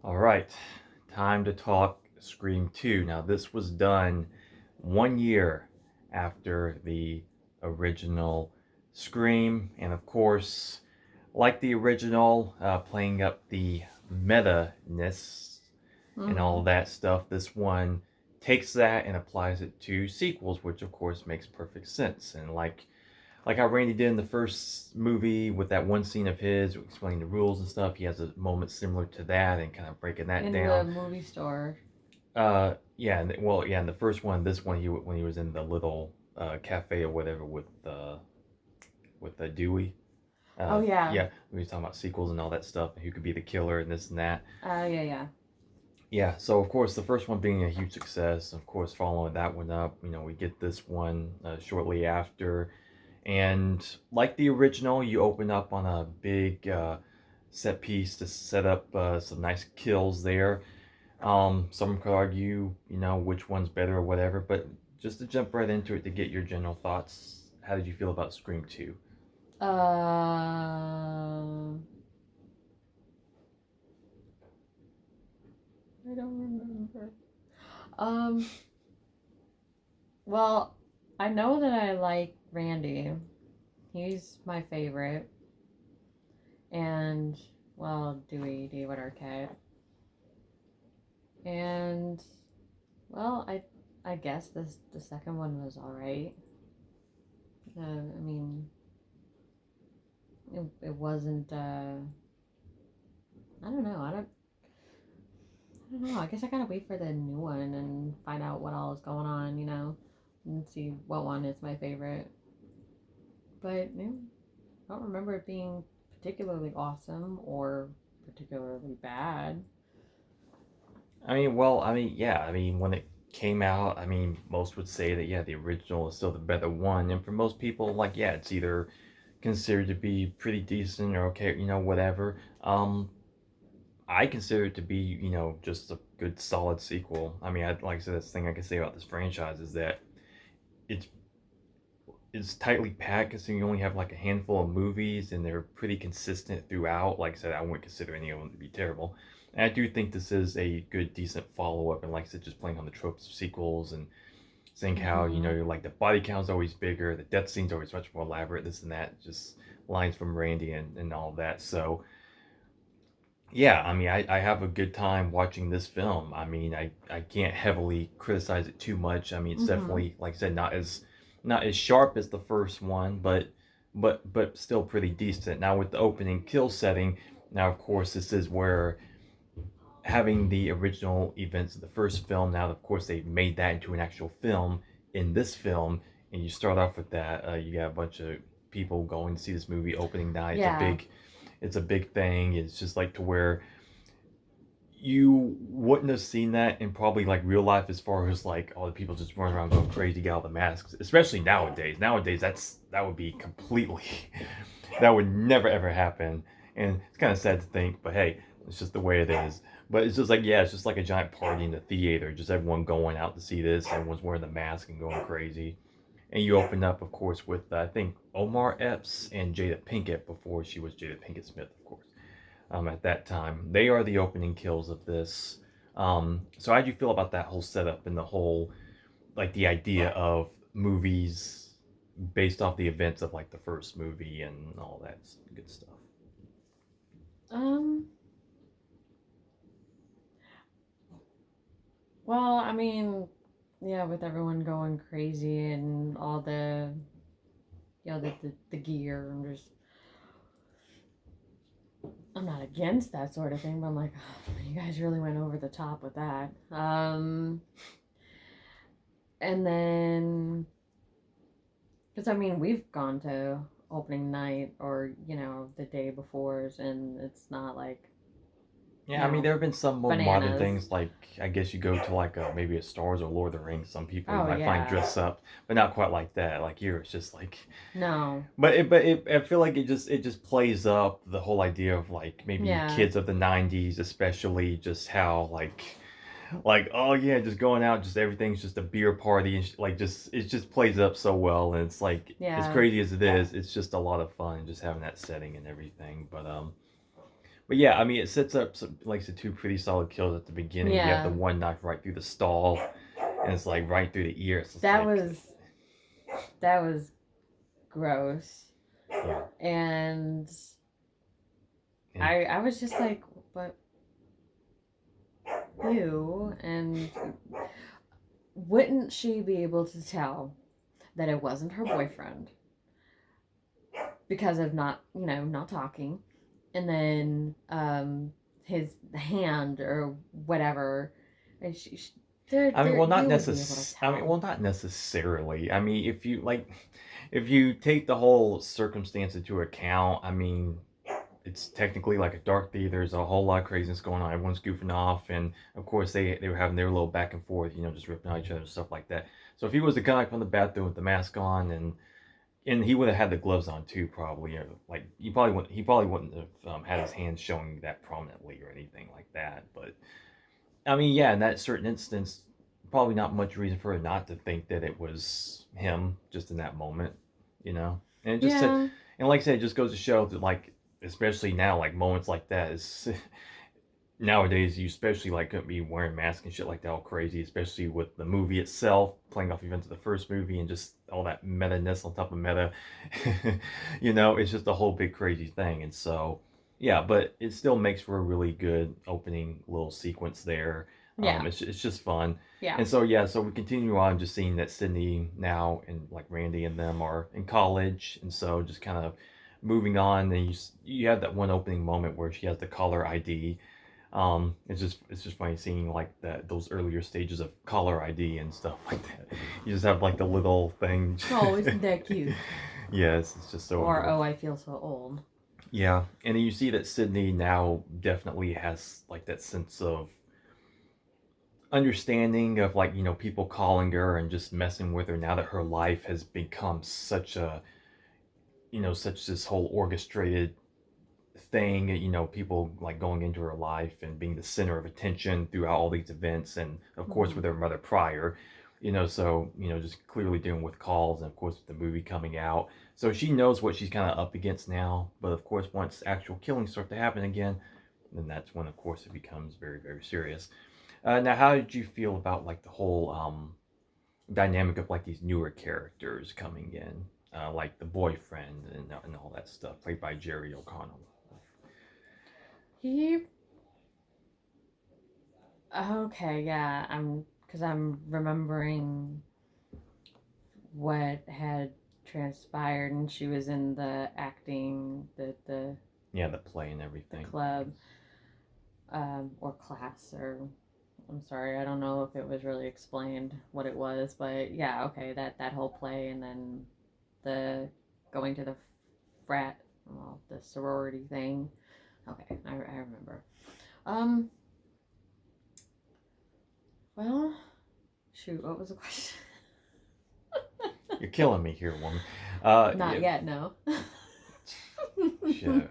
All right, time to talk Scream 2. Now, this was done 1 year after the original Scream, and of course, like the original, playing up the meta ness and all Mm-hmm. of that stuff, this one takes that and applies it to sequels, which of course makes perfect sense. And like how Randy did in the first movie with that one scene of his explaining the rules and stuff. He has a moment similar to that and kind of breaking that In the down. movie store. Yeah, well, yeah, in the first one, this one, he when he was in the little cafe or whatever with Dewey. Oh yeah. Yeah, we were talking about sequels and all that stuff, and who could be the killer and this and that. Yeah, yeah. Yeah, so of course the first one being a huge success, of course following that one up, we get this one shortly after, and like the original, you open up on a big set piece to set up some nice kills there. Some could argue, which one's better or whatever, but just to jump right into it to get your general thoughts, how did you feel about Scream 2? I don't remember. Um, well, I know that I like Randy. He's my favorite. And, well, Dewey, David Arquette. And, well, I guess the second one was alright. I mean, it wasn't, I don't know. I don't know. I guess I gotta wait for the new one and find out what all is going on, and see what one is my favorite. But yeah, I don't remember it being particularly awesome or particularly bad. Yeah, when it came out, most would say that, yeah, the original is still the better one. And for most people, like, yeah, it's either considered to be pretty decent or okay, whatever. I consider it to be, just a good, solid sequel. Like I said, this thing I can say about this franchise is that it's it's tightly packed considering you only have like a handful of movies and they're pretty consistent throughout. Like I said, I wouldn't consider any of them to be terrible. And I do think this is a good, decent follow up. And like I said, just playing on the tropes of sequels and saying how, Mm-hmm. like the body count's always bigger, the death scene's always much more elaborate, this and that, just lines from Randy and all that. So, yeah, I have a good time watching this film. I can't heavily criticize it too much. It's Mm-hmm. definitely, like I said, not as sharp as the first one, but still pretty decent. Now with the opening kill setting, now of course this is where having the original events of the first film. Now of course they made that into an actual film in this film, and you start off with that. You got a bunch of people going to see this movie opening night. Yeah. It's a big thing. It's just like to where you wouldn't have seen that in probably like real life as far as like all the people just running around going crazy, get all the masks, especially nowadays. Nowadays, that would be completely, that would never ever happen. And it's kind of sad to think, but hey, it's just the way it is. But it's just like, yeah, it's just like a giant party in the theater, just everyone going out to see this, everyone's wearing the mask and going crazy. And you open up, of course, with I think Omar Epps and Jada Pinkett before she was Jada Pinkett Smith, of course, at that time. They are the opening kills of this. So how do you feel about that whole setup and the whole, like the idea of movies based off the events of like the first movie and all that good stuff? Um. Well, I mean, yeah, with everyone going crazy and all the gear, I'm not against that sort of thing, but I'm like, oh, you guys really went over the top with that. And then, because I mean, we've gone to opening night or the day before, and it's not like Yeah, there have been some more modern bananas. things like I guess you go to like maybe a Stars or Lord of the Rings. Some people you Oh might find yeah, dress up, but not quite like that. Like here, it's just like, no, I feel like it just plays up the whole idea of like maybe yeah, kids of the '90s, especially just how like oh yeah, just going out, just everything's just a beer party and like just it just plays up so well, and it's like as yeah. crazy as it is, it's just a lot of fun just having that setting and everything. But yeah, I mean, it sets up some, like, the two pretty solid kills at the beginning. You have the Yeah, one knife right through the stall, and it's like right through the ear. It's just that like, was that was gross, yeah, and and I was just like, but ew, and wouldn't she be able to tell that it wasn't her boyfriend because of not, not talking, and then his hand or whatever, and I mean, well, not you would be able to necess. I mean, tell. well, not necessarily. I mean, if you like, if you take the whole circumstance into account, I mean, it's technically like a dark theater. There's a whole lot of craziness going on. Everyone's goofing off, and of course they were having their little back and forth, just ripping on each other and stuff like that. So if he was the guy from the bathroom with the mask on, and he would have had the gloves on too, probably, or like he probably wouldn't have had his hands showing that prominently or anything like that. But I mean, yeah, in that certain instance, probably not much reason for her not to think that it was him just in that moment, And it just said, Yeah, and like I said, it just goes to show that, like, especially now, like moments like that is nowadays you especially like couldn't be wearing masks and shit like that all crazy, especially with the movie itself playing off events of the first movie and just all that meta-ness on top of meta. It's just a whole big crazy thing. And so yeah, but it still makes for a really good opening little sequence there. yeah, It's just fun. yeah, And so yeah, so we continue on just seeing that Sydney now and like Randy and them are in college, and so just kind of moving on. And you have that one opening moment where she has the caller ID. It's just funny seeing like that those earlier stages of caller ID and stuff like that. You just have like the little thing. oh, isn't that cute? Yes, it's just so Or, adorable. oh, I feel so old. Yeah, and then you see that Sydney now definitely has like that sense of understanding of, like, people calling her and just messing with her now that her life has become such this whole orchestrated thing, people like going into her life and being the center of attention throughout all these events, and of course with Hmm. her mother prior, so just clearly dealing with calls, and of course with the movie coming out, so she knows what she's kind of up against now. But of course, once actual killings start to happen again, then that's when of course it becomes very, very serious. Now, how did you feel about like the whole dynamic of like these newer characters coming in, like the boyfriend and all that stuff, played by Jerry O'Connell? He, okay, yeah, because I'm remembering what had transpired, and she was in the acting, Yeah, the play and the everything. club, or class, or I'm sorry, I don't know if it was really explained what it was, but yeah, okay, that whole play, and then the going to the frat, well, the sorority thing. Okay, I remember. Um, well, shoot, what was the question? You're killing me here, woman. Not Yeah, yet, no. shit.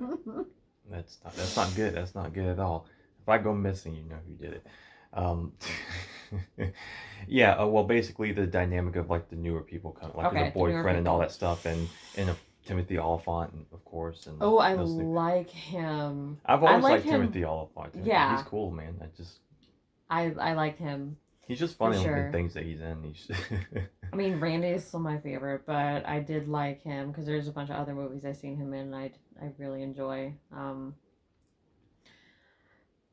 That's not good. That's not good at all. If I go missing, you know who did it. Um, yeah. Well, basically the dynamic of like the newer people come, like the Okay, the newer boyfriend and all people. that stuff, and of Timothy Olyphant, of course, and Oh, I those things. like him. I've I always like liked him. Timothy Olyphant. He's Yeah, cool, man. I like him He's just for funny in sure. things that he's in. He's I mean, Randy is still my favorite, but I did like him because there's a bunch of other movies I've seen him in, and I really enjoy.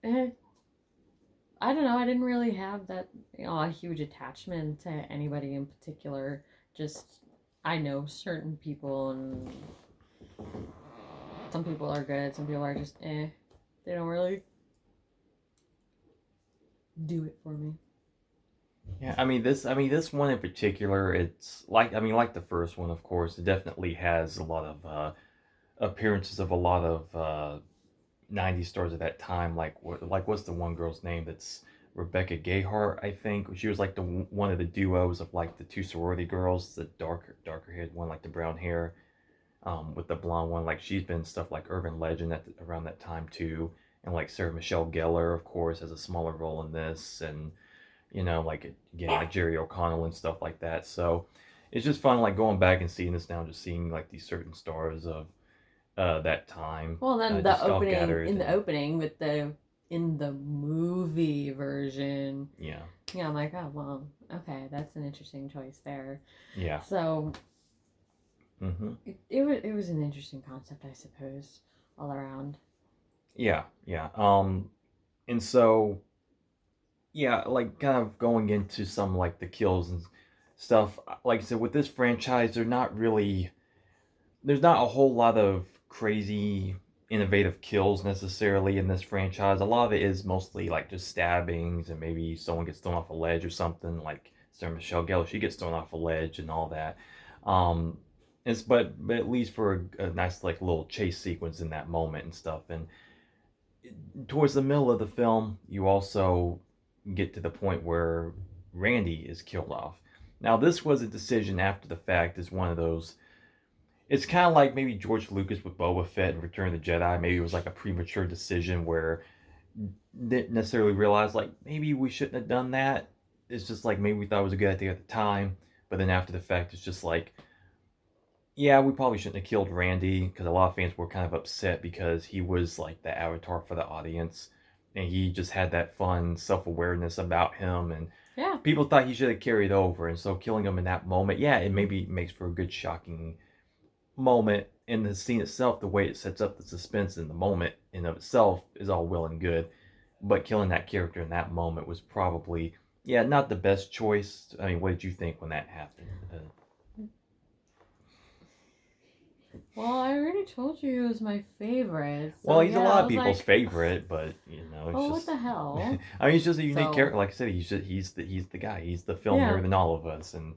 Eh, I don't know. I didn't really have that, a huge attachment to anybody in particular. Just I know certain people, and some people are good. Some people are just eh. They don't really do it for me. Yeah, I mean this one in particular, it's like, like the first one, of course, it definitely has a lot of appearances of a lot of 90s stars at that time, what's the one girl's name that's Rebecca Gayheart, I think. She was like one of the duos of like the two sorority girls, the darker haired one, like the brown hair, with the blonde one. Like she's been stuff like Urban Legend around that time too, and like Sarah Michelle Gellar, of course, has a smaller role in this, and like again, like Jerry O'Connell and stuff like that. So it's just fun, like going back and seeing this now, just seeing like these certain stars that time. Well, then the Just all opening gathered in the and opening with the in the movie version. yeah, Yeah, I'm like, oh well, okay, that's an interesting choice there. yeah. So Mm-hmm. it was an interesting concept, I suppose, all around. Yeah, yeah. And so yeah, like kind of going into some like the kills and stuff. Like I said, with this franchise, there's not a whole lot of crazy innovative kills necessarily in this franchise. A lot of it is mostly like just stabbings and maybe someone gets thrown off a ledge or something. Like Sarah Michelle Gellar, she gets thrown off a ledge and all that. Um, but at least for a nice like little chase sequence in that moment and stuff. And towards the middle of the film, you also get to the point where Randy is killed off. Now, this was a decision after the fact. Is one of those. It's kind of like maybe George Lucas with Boba Fett and Return of the Jedi. Maybe it was like a premature decision where didn't necessarily realize like maybe we shouldn't have done that. It's just like maybe we thought it was a good idea at the time, but then after the fact, it's just like yeah, we probably shouldn't have killed Randy because a lot of fans were kind of upset because he was like the avatar for the audience and he just had that fun self awareness about him and Yeah. people thought he should have carried over and so killing him in that moment, yeah, it maybe makes for a good shocking moment in the scene itself. The way it sets up the suspense in the moment in of itself is all well and good, but killing that character in that moment was probably yeah not the best choice. I mean, what did you think when that happened? Well, I already told you he was my favorite. Well, So he's a yeah, I lot of was people's like, favorite, but you know, it's oh, what just. the hell? I mean, he's just a unique So character. Like I said, he's the guy. He's the film yeah, nerd in all of us, and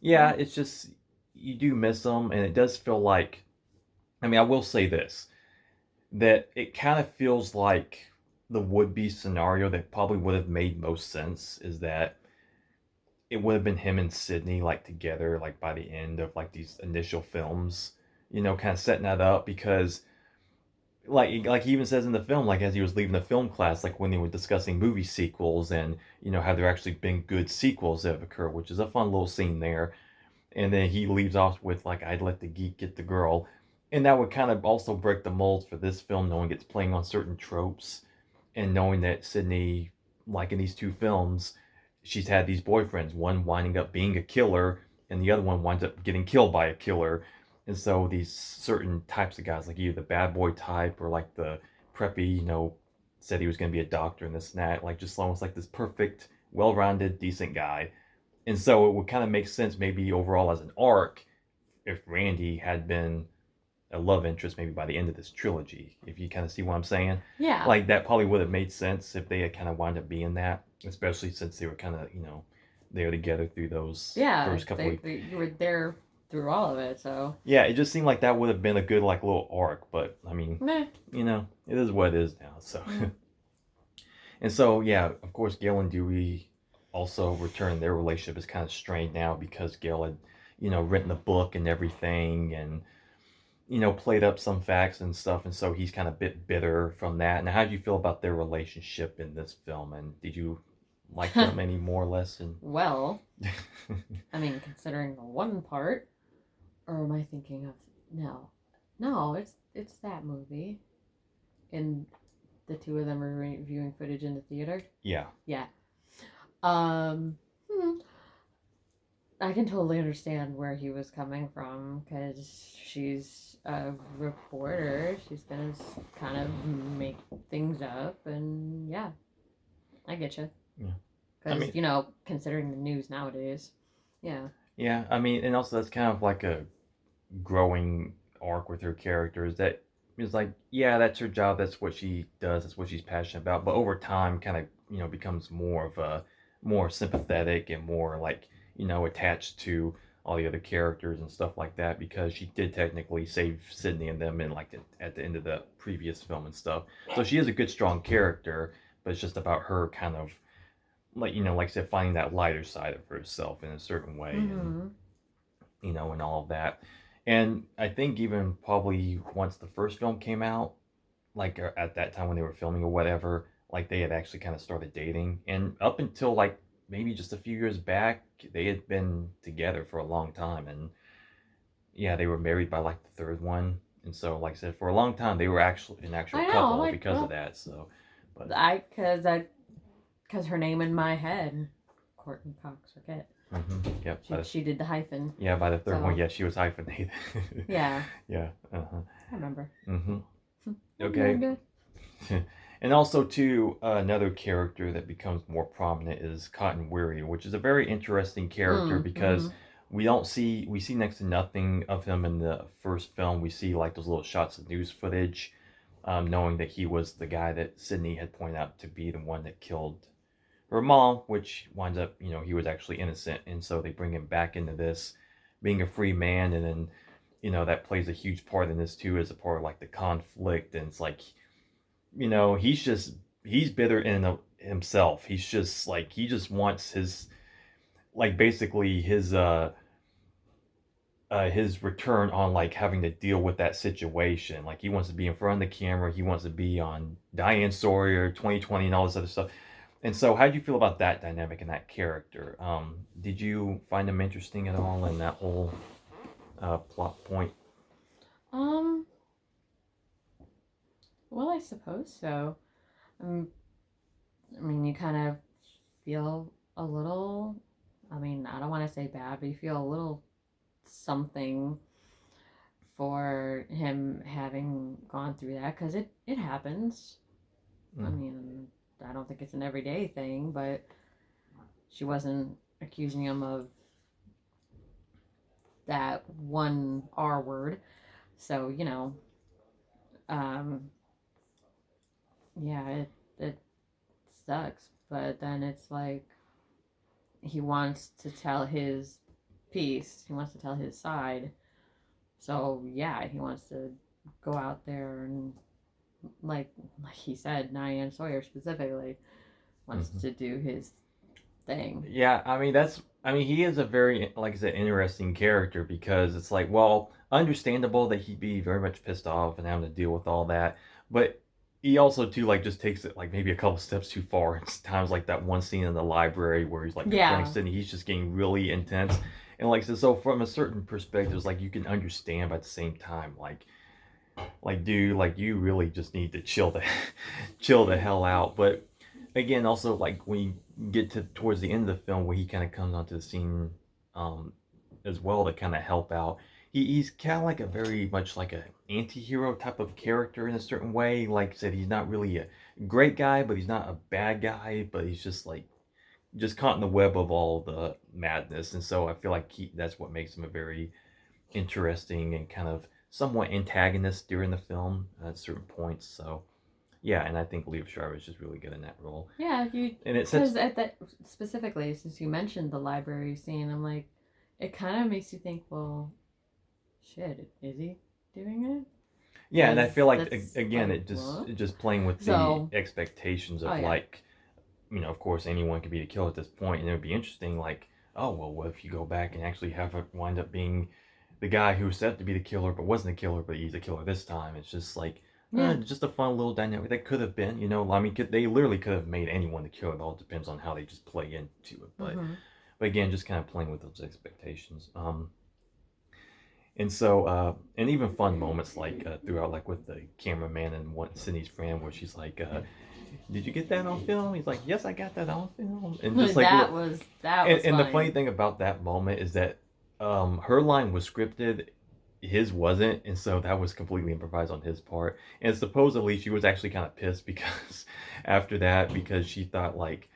yeah, yeah, it's just you do miss him, and it does feel like. I mean, I will say this that it kind of feels like the would be scenario that probably would have made most sense is that it would have been him and Sydney like together like by the end of like these initial films, kind of setting that up because like he even says in the film, like as he was leaving the film class, like when they were discussing movie sequels and have there actually been good sequels that have occurred, which is a fun little scene there. And then he leaves off with like I'd let the geek get the girl, and that would kind of also break the mold for this film, knowing it's playing on certain tropes, and knowing that Sydney, like in these two films, she's had these boyfriends, one winding up being a killer, and the other one winds up getting killed by a killer. And so these certain types of guys, like either the bad boy type or like the preppy, said he was going to be a doctor and this and that, like just almost like this perfect, well-rounded, decent guy. And so it would kind of make sense maybe overall as an arc if Randy had been a love interest maybe by the end of this trilogy, if you kind of see what I'm saying. yeah, Like that probably would have made sense if they had kind of wound up being that, especially since they were kind of, they were together through those yeah. first couple weeks. You were there through all of it, so Yeah, it just seemed like that would have been a good like little arc, but I mean, meh. it is what it is now. So, Mm. and so yeah, of course, Gail and Dewey also returned. Their relationship is kind of strained now because Gail had, written the book and everything, and played up some facts and stuff, and so he's kind of a bit bitter from that. Now, how did you feel about their relationship in this film, and did you like them any more or less? And Well, I mean, considering the one part, or am I thinking of no, no? It's that movie, and the two of them are reviewing footage in the theater. yeah, Yeah. Um. hmm, I can totally understand where he was coming from because she's a reporter. She's gonna kind of make things up, and yeah, I get you. yeah. I Because mean, considering the news nowadays, yeah, yeah. I mean, and also that's kind of like a growing arc with her characters that is like, yeah, that's her job. That's what she does. That's what she's passionate about. But over time, kind of, becomes more of a more sympathetic and more like, attached to all the other characters and stuff like that because she did technically save Sydney and them in like at the end of the previous film and stuff. So she is a good, strong character, but it's just about her kind of like, like I said, finding that lighter side of herself in a certain way. And mm-hmm. and all of that. And I think even probably once the first film came out, like at that time when they were filming or whatever, like they had actually kind of started dating. And up until like maybe just a few years back, they had been together for a long time. And yeah, they were married by like the third one. And so, like I said, for a long time they were actually an actual I know. I'm couple like, because of well, that. So, but because her name in my head, Courtney Cox Arquette. yep. She did the hyphen. Yeah, by the third one, So yeah, she was hyphenated. yeah, Yeah. Uh-huh. I remember. Okay. And also, too, another character that becomes more prominent is Cotton Weary, which is a very interesting character because Mm-hmm. we see next to nothing of him in the first film. We see like those little shots of news footage, knowing that he was the guy that Sydney had pointed out to be the one that killed her mom, which winds up, he was actually innocent, and so they bring him back into this, being a free man, and then, that plays a huge part in this too, as a part of like the conflict, and it's like, he's bitter in himself. He's just like he just wants his like basically his return on like having to deal with that situation. Like he wants to be in front of the camera. He wants to be on Diane Sawyer, 2020, and all this other stuff. And so, how do you feel about that dynamic and that character? Did you find him interesting at all in that whole plot point? Um. Well, I suppose so. Um. I mean, you kind of feel a little. I mean, I don't want to say bad, but you feel a little something for him having gone through that because it happens. I mean, I don't think it's an everyday thing, but she wasn't accusing him of that one R word. So, um, yeah, it sucks. But then it's like he wants to tell his piece, he wants to tell his side. So, yeah, he wants to go out there and, like he said, Diane Sawyer specifically wants to do his thing. Yeah, I mean, he is a very, like I said, interesting character because it's like, well, understandable that he'd be very much pissed off and having to deal with all that, but he also too like just takes it like maybe a couple steps too far. It's times like that one scene in the library where he's like confronting Yeah. Sydney, he's just getting really intense, and like so from a certain perspective, it's like you can understand, but at the same time, like dude, like you really just need to chill the chill the hell out. But again, also like when you get to towards the end of the film where he kind of comes onto the scene, um, as well to kind of help out. He's kind of like a very much like a anti-hero type of character in a certain way. Like I said, he's not really a great guy, but he's not a bad guy, but he's just like just caught in the web of all the madness. And so I feel like that's what makes him a very interesting and kind of somewhat antagonist during the film at certain points. So yeah, and I think Liev Schreiber is just really good in that role. Yeah, And it sets because at that specifically, since you mentioned the library scene, I'm like, it kind of makes you think, well, shit, is he doing it? yeah, and I feel like That's again like, it just playing with the so, expectations oh of yeah, like, of course anyone could be the killer at this point, and it would be interesting like, oh well, what if you go back and actually have it wind up being the guy who was said to be the killer but wasn't a killer, but he's a killer this time. It's just like yeah, just a fun little dynamic that could have been, I mean, they literally could have made anyone the killer. It all depends on how they just play into it. mm-hmm. But again, just kind of playing with those expectations. And so, and even fun moments like throughout, like with the cameraman and one Sydney's friend, where she's like, "Did you get that on film?" He's like, "Yes, I got that on film." And just like, that was and the funny funny. thing about that moment is that her line was scripted, his wasn't, and so that was completely improvised on his part. And supposedly, she was actually kind of pissed because after that, because she thought like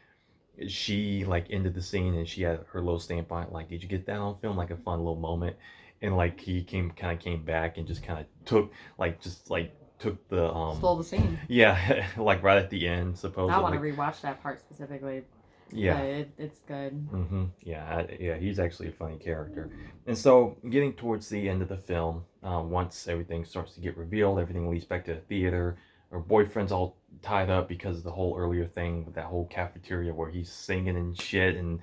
she like ended the scene and she had her little stamp on it, like, did you get that on film, like a fun little moment. And like he came back and just kind of took like just like took the Stole the scene. yeah, like right at the end I want to supposedly. rewatch that part specifically, but Yeah. it's good. Yeah, yeah, he's actually a funny character. And so getting towards the end of the film, once everything starts to get revealed, everything leads back to the theater. Her boyfriend's all tied up because of the whole earlier thing with that whole cafeteria where he's singing and shit and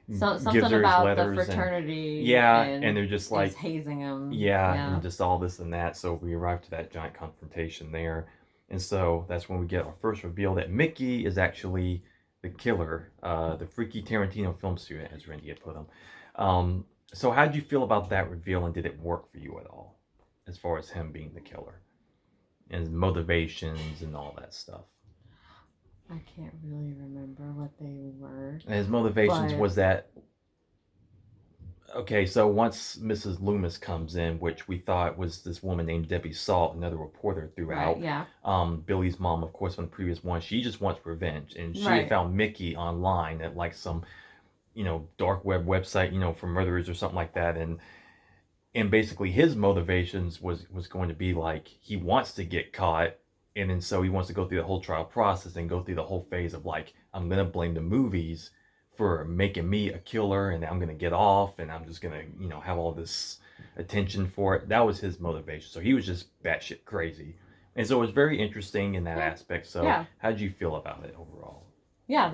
gives Something her his about the letters. And fraternity yeah, and and they're just is like, hazing him. yeah, Yeah. and just all this and that. So we arrive to that giant confrontation there. And so that's when we get our first reveal that Mickey is actually the killer, the freaky Tarantino film student, as Randy had put him. So how did you feel about that reveal, and did it work for you at all? as far as him being the killer and his motivations and all that stuff. I can't really remember what they were, And his motivations but was that, okay, so once Mrs. Loomis comes in, which we thought was this woman named Debbie Salt, another reporter right, throughout, yeah, Billy's mom, of course, from the previous one, she just wants revenge. And she had right, found Mickey online at like some, dark web website, for murderers or something like that. And basically his motivations was going to be like he wants to get caught, and then so he wants to go through the whole trial process and go through the whole phase of like, I'm gonna blame the movies for making me a killer, and I'm gonna get off, and I'm just gonna have all this attention for it. That was his motivation. So he was just batshit crazy, and so it was very interesting in that yeah, aspect. So yeah, how did you feel about it overall? yeah.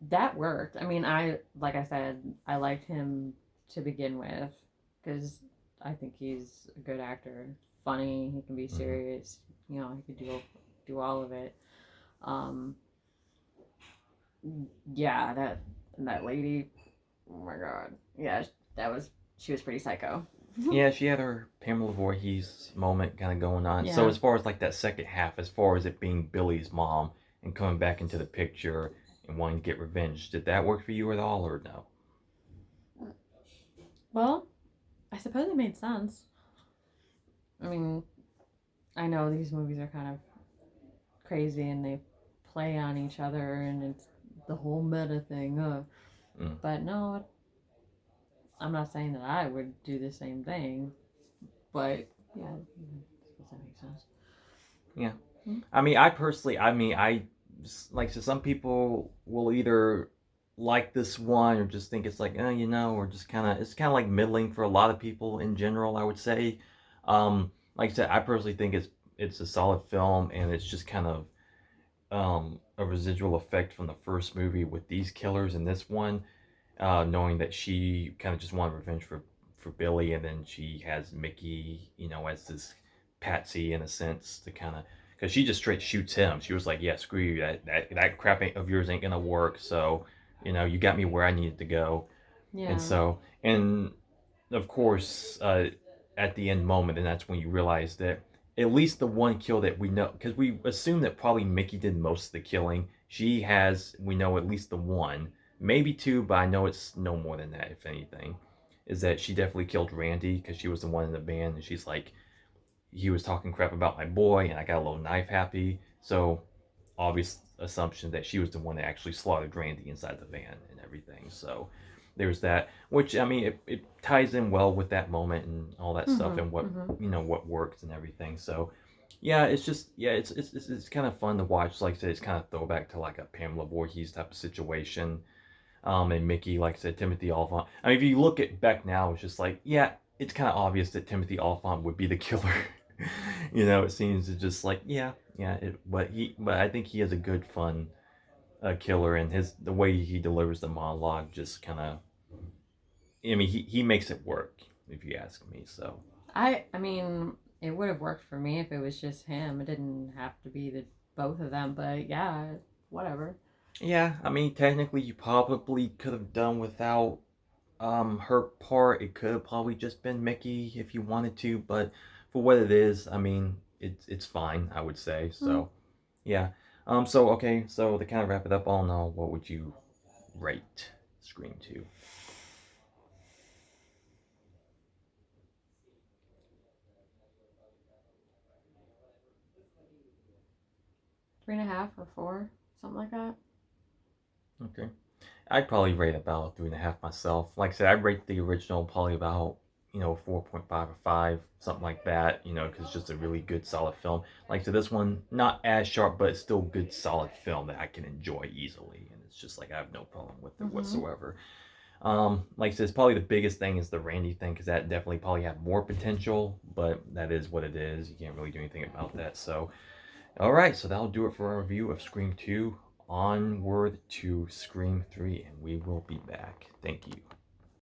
That worked. I mean, I like I said, I liked him to begin with because I think he's a good actor. Funny, he can be Mm-hmm. serious. He could do all of it. Um, yeah, that lady. Oh my god. Yeah, she was pretty psycho. Yeah, she had her Pamela Voorhees moment kind of going on. So Yeah. as far as like that second half, as far as it being Billy's mom and coming back into the picture and wanting to get revenge, did that work for you at all or no? Well, I suppose it made sense. I mean, I know these movies are kind of crazy and they play on each other and it's the whole meta thing. Mm. But no, I'm not saying that I would do the same thing. But yeah, I suppose that makes sense. Yeah. Hmm? I mean, I personally, I like, so some people will either like this one or just think it's like, or just it's kind of like middling for a lot of people in general, I would say. Like I said, I personally think it's a solid film, and it's just kind of a residual effect from the first movie with these killers in this one, knowing that she kind of just wanted revenge for Billy, and then she has Mickey, as this patsy in a sense to kind of, because she just straight shoots him. She was like, "Yeah, screw you. That crap of yours ain't gonna work." So, you got me where I needed to go, and Yeah. so, and of course, at the end moment, and that's when you realize that at least the one kill that we know, because we assume that probably Mickey did most of the killing. We know at least the one, maybe two, but I know it's no more than that, if anything. Is that she definitely killed Randy because she was the one in the van, and she's like, he was talking crap about my boy, and I got a little knife happy. So, obvious assumption that she was the one that actually slaughtered Randy inside the van and everything. So, there's that, which I mean, it ties in well with that moment and all that stuff, Mhm. and what Mhm. what works and everything. So, yeah, it's just, yeah, it's kind of fun to watch. Like I said, it's kind of throwback to like a Pamela Voorhees type of situation. And Mickey, like I said, Timothy Olyphant. I mean, if you look at Beck now, it's just like, yeah, it's kind of obvious that Timothy Olyphant would be the killer. It seems to just like, yeah, yeah. But I think he has a good, fun killer, and the way he delivers the monologue just kind of, I mean, he makes it work, if you ask me. So I mean, it would have worked for me if it was just him. It didn't have to be the both of them, but yeah, whatever. yeah, I mean, technically, you probably could have done without her part. It could have probably just been Mickey if you wanted to, but for what it is, I mean, it's fine, I would say. Hmm. So yeah. So okay, so to kind of wrap it up, all in all, what would you rate Scream 2? 3.5 or 4, something like that. Okay. I'd probably rate about 3.5 myself. Like I said, I'd rate the original probably about 4.5 or 5, something like that. Because it's just a really good, solid film. Like I said, this one not as sharp, but it's still good, solid film that I can enjoy easily, and it's just like I have no problem with it Mm-hmm. whatsoever. Like I said, it's probably the biggest thing is the Randy thing because that definitely probably had more potential, but that is what it is. You can't really do anything about that. So, all right, so that'll do it for our review of Scream 2. Onward to Scream 3, and we will be back. Thank you.